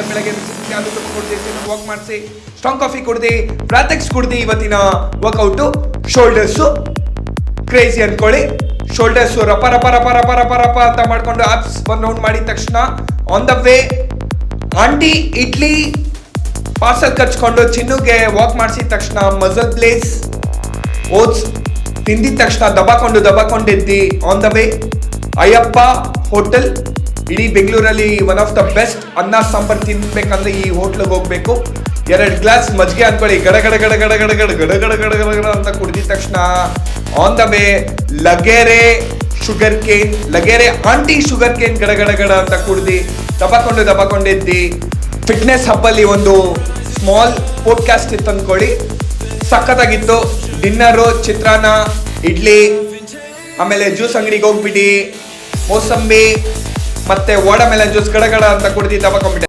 ಬೆಳಗ್ಗೆ ಹಾಲು ತುಪ್ಪ ಕುಡ್ದು ವಾಕ್ ಮಾಡಿಸಿ ಸ್ಟ್ರಾಂಗ್ ಕಾಫಿ ಕುಡ್ದು ಪ್ರಾತೆಕ್ಸ್ ಕುಡ್ದು ಇವತ್ತಿನ ವರ್ಕೌಟು ಶೋಲ್ಡರ್ಸು ಕ್ರೇಜಿ ಅನ್ಕೊಳ್ಳಿ. ಶೋಲ್ಡರ್ಸು ರಪ ರಪ ರಪ ರಪ ರಪ ರಪ ಅಂತ ಮಾಡ್ಕೊಂಡು ಆಪ್ಸ್ 1 ರೌಂಡ್ ಮಾಡಿದ ತಕ್ಷಣ on the way aunty idli parcel ಕಚ್ಕೊಂಡು ಚಿನ್ನುಗೆ ವಾಕ್ ಮಾಡಿಸಿದ ತಕ್ಷಣ ಮಸಲ್ ಪ್ಲೇಸ್ ಓಟ್ಸ್ ತಿಂದಿದ ತಕ್ಷಣ ದಬಾಕೊಂಡಿದ್ದಿ on the way Ayyappa hotel. ಇಡೀ ಬೆಂಗಳೂರಲ್ಲಿ ಒನ್ ಆಫ್ ದ ಬೆಸ್ಟ್ ಅನ್ನ ಸಾಂಬಾರ್ ತಿನ್ಬೇಕಂದ್ರೆ ಈ ಹೋಟ್ಲಿಗೆ ಹೋಗ್ಬೇಕು. 2 ಗ್ಲಾಸ್ ಮಜ್ಜಿಗೆ ಅನ್ಕೊಳ್ಳಿ, ಗಡ ಗಡ ಗಡ ಗಡ ಗಡ ಗಡ ಗಡ ಗಡ ಗಡ ಗಡ ಗಡ ಅಂತ ಕುಡಿದ ತಕ್ಷಣ on the way Laggere aunty sugarcane ಗಡ ಗಡ ಗಡ ಅಂತ ಕುಡ್ದು ದಬಾಕೊಂಡಿದ್ದಿ. ಫಿಟ್ನೆಸ್ ಹಬ್ಬಲ್ಲಿ ಒಂದು ಸ್ಮಾಲ್ ಪಾಡ್ಕಾಸ್ಟ್ ಇತ್ತು ಅಂದ್ಕೊಳ್ಳಿ, ಸಖತ್ತಾಗಿತ್ತು. ಡಿನ್ನರು ಚಿತ್ರಾನ್ನ ಇಡ್ಲಿ, ಆಮೇಲೆ ಜ್ಯೂಸ್ ಅಂಗಡಿಗೆ ಹೋಗ್ಬಿಟ್ಟು ಮೋಸಂಬಿ ಮತ್ತೆ ವಾಟರ್ಮೆಲನ್ ಜ್ಯೂಸ್ ಗಡ ಗಡ ಅಂತ ಕುಡ್ದು ದಬಾಕೊಂಡ್ಬಿಟ್ಟೆ.